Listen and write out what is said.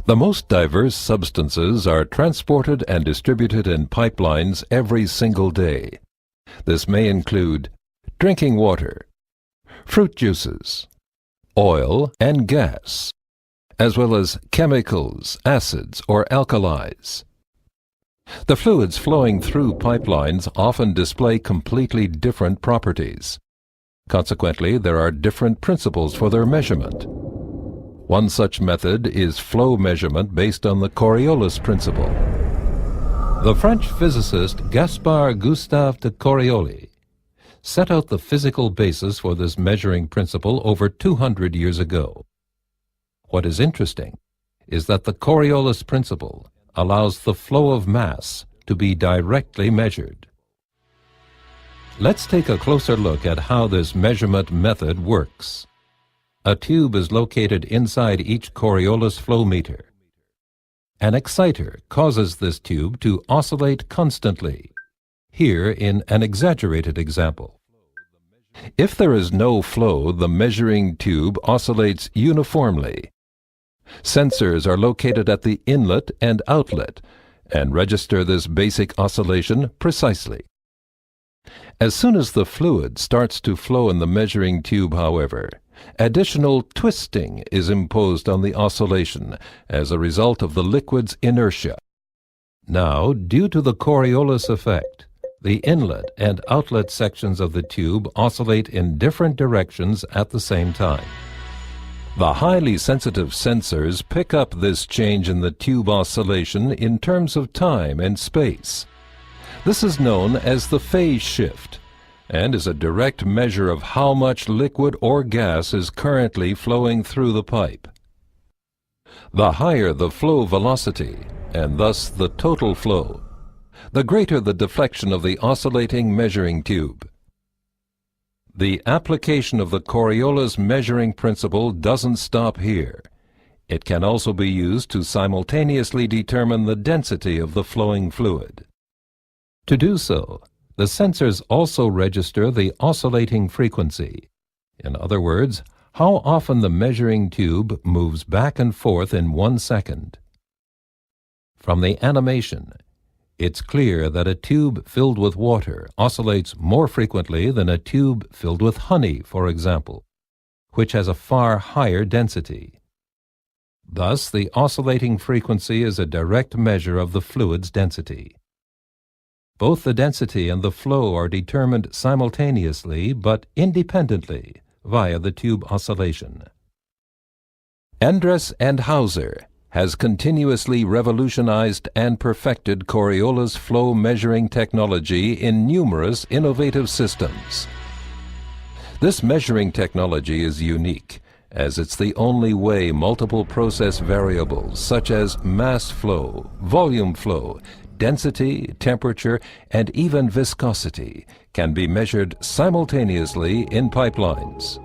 The most diverse substances are transported and distributed in pipelines every single day. This may include drinking water, fruit juices, oil and gas, as well as chemicals, acids, or alkalis. The fluids flowing through pipelines often display completely different properties. Consequently, there are different principles for their measurement. One such method is flow measurement based on the Coriolis principle. The French physicist Gaspard Gustave de Coriolis set out the physical basis for this measuring principle over 200 years ago. What is interesting is that the Coriolis principle allows the flow of mass to be directly measured. Let's take a closer look at how this measurement method works. A tube is located inside each Coriolis flowmeter. An exciter causes this tube to oscillate constantly, here in an exaggerated example. If there is no flow, the measuring tube oscillates uniformly. Sensors are located at the inlet and outlet and register this basic oscillation precisely. As soon as the fluid starts to flow in the measuring tube, however, additional twisting is imposed on the oscillation as a result of the liquid's inertia. Now, due to the Coriolis effect, the inlet and outlet sections of the tube oscillate in different directions at the same time. The highly sensitive sensors pick up this change in the tube oscillation in terms of time and space. This is known as the phase shift and is a direct measure of how much liquid or gas is currently flowing through the pipe. The higher the flow velocity, and thus the total flow, the greater the deflection of the oscillating measuring tube. The application of the Coriolis measuring principle doesn't stop here. It can also be used to simultaneously determine the density of the flowing fluid. To do so, the sensors also register the oscillating frequency. In other words, how often the measuring tube moves back and forth in 1 second. From the animation, it's clear that a tube filled with water oscillates more frequently than a tube filled with honey, for example, which has a far higher density. Thus, the oscillating frequency is a direct measure of the fluid's density. Both the density and the flow are determined simultaneously but independently via the tube oscillation. Endress and Hauser has continuously revolutionized and perfected Coriolis flow measuring technology in numerous innovative systems. This measuring technology is unique, as it's the only way multiple process variables such as mass flow, volume flow, density, temperature, and even viscosity can be measured simultaneously in pipelines.